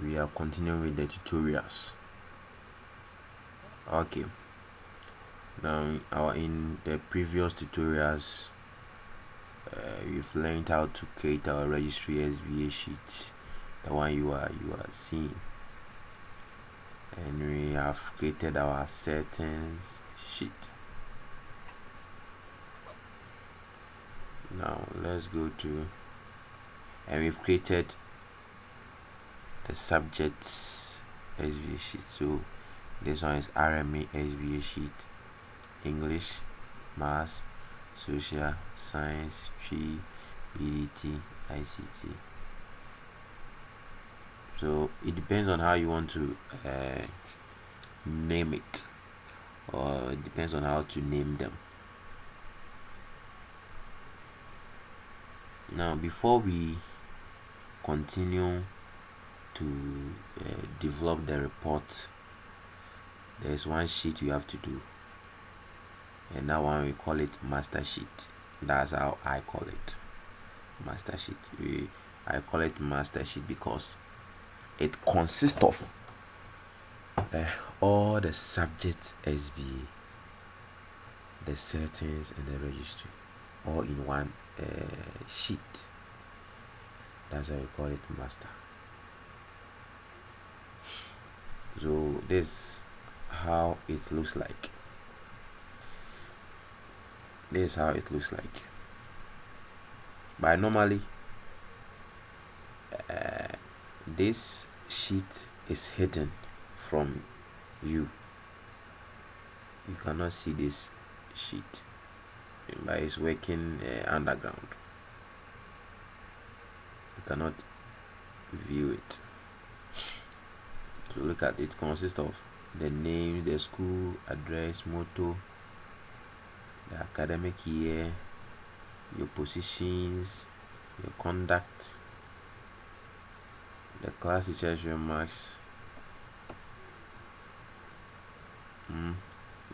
we are continuing with the tutorials. Okay, now in the previous tutorials we've learned how to create our registry SBA sheet, the one you are seeing, and we have created our settings sheet. Now let's go to, and we've created the subjects SBA sheet. So this one is RMA SBA sheet, English, Maths, Social, Science, Tree, BDT, ICT. So it depends on how you want to name it, or it depends on how to name them. Now before we continue to develop the report, there's one sheet you have to do, and that one we call it Mastersheet. That's how I call it, Mastersheet. I call it Mastersheet because it consists of all the subjects SBA, the settings, and the registry, all in one sheet. That's why we call it master. So this is how it looks like. But normally this sheet is hidden from you. You cannot see this sheet, but it's working underground. You cannot view it. So look at it. Consists of the name, the school address, motto, the academic year, your positions, your conduct, the class teacher's remarks,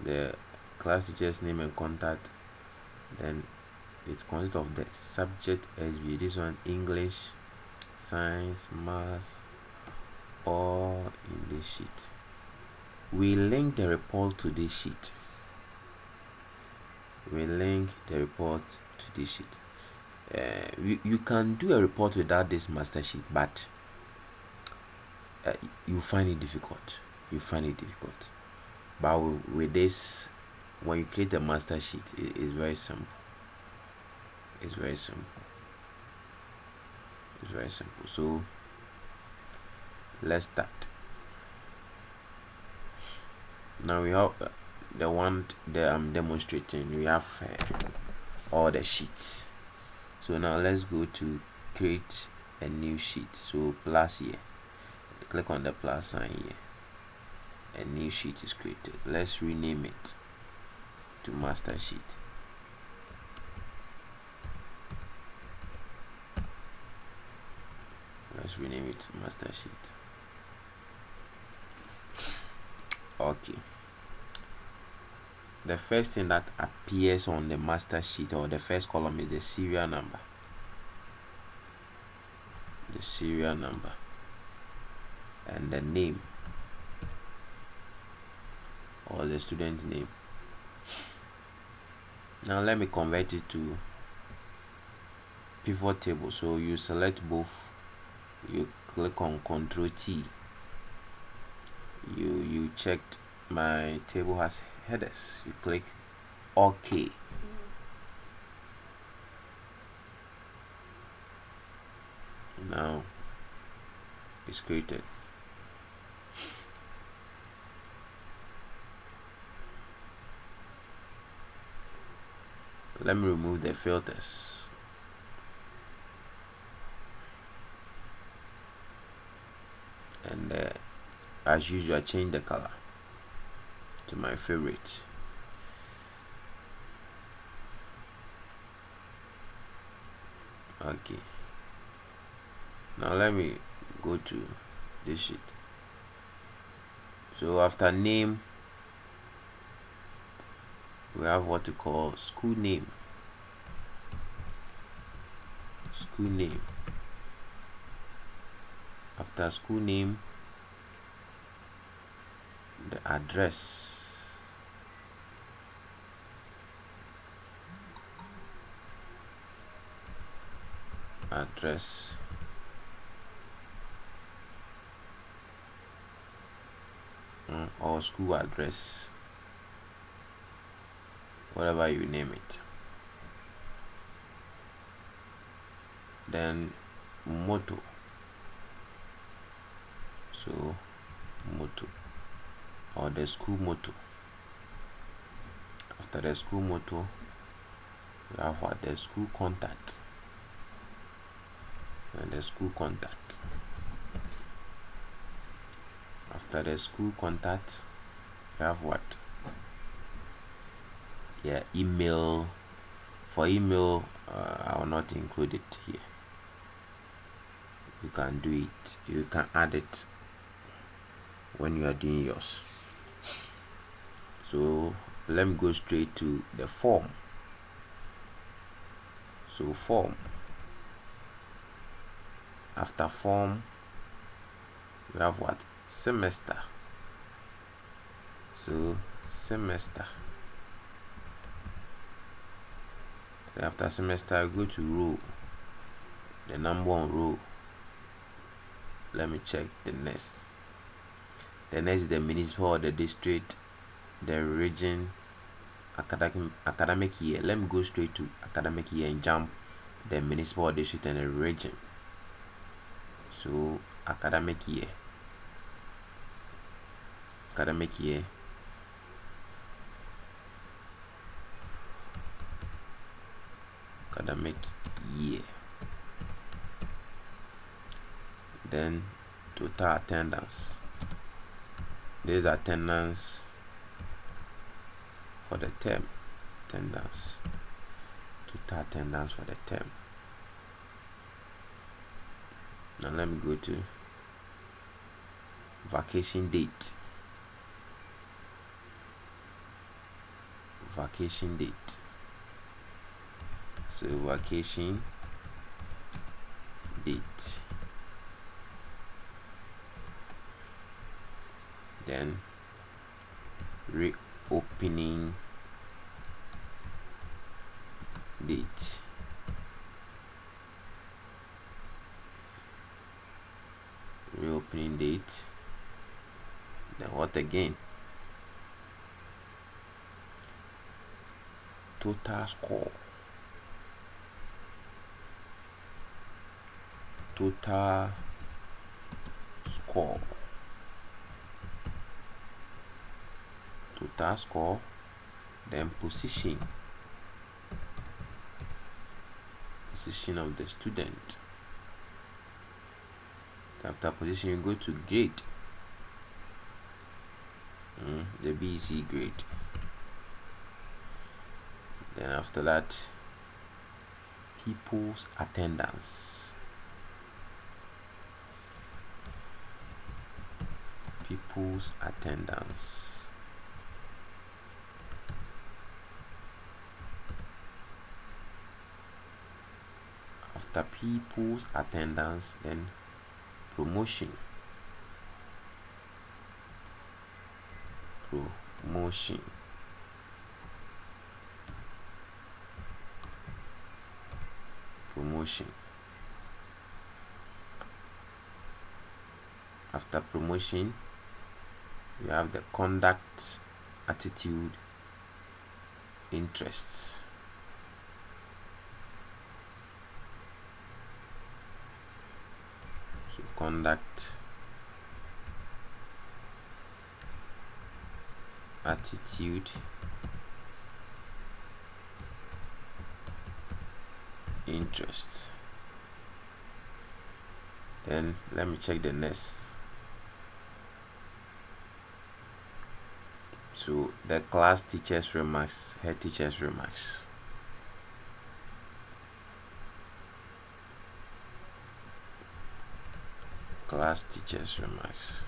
the class teacher's name and contact. Then it consists of the subject SBA. This one, English, Science, Maths, all in this sheet. We link the report to this sheet. You can do a report without this master sheet, but you find it difficult. But with this, when you create a master sheet, it's very simple. It's very simple. So let's start. Now we have the one that I'm demonstrating. We have all the sheets. So now let's go to create a new sheet. So plus here, click on the plus sign here. A new sheet is created. Let's rename it to master sheet. Okay, the first thing that appears on the master sheet, or the first column, is the serial number. And the name, or the student name. Now let me convert it to pivot table. So you select both, you click on Ctrl T. You checked my table has headers, you click OK. Now it's created. Let me remove the filters. And as usual, I change the color to my favorite. Okay, now let me go to this sheet. So after name, we have what we call school name. After school name, the address. Or school address, whatever you name it. Then motto, so motto or the school motto. After the school motto, we have what? The school contact. And the school contact. After the school contact, we have what? Yeah, email. For email, I will not include it here. You can do it, you can add it when you are doing yours. So let me go straight to the form. So form. After form, we have what? Semester. So semester. Then after semester, I go to row. The number on row. Let me check the next. The next is the municipal or the district, the region, academic year. Let me go straight to academic year and jump the municipal or district and the region. So academic year. Academic year. Academic year. Then total attendance. This is attendance for the term. Attendance. Total attendance for the term. Now let me go to vacation date. Vacation date. So vacation date. Then reopening date. Reopening date. Then what again? Total score. Total score. Total score. Then position. Position of the student. After position, you go to grade. The BC grade. Then after that, people's attendance. People's attendance. After people's attendance, then promotion. Promotion. Promotion. After promotion, we have the conduct, attitude, interests. So conduct, attitude, interest. Then let me check the next. So the class teacher's remarks, head teacher's remarks. Class teacher's remarks.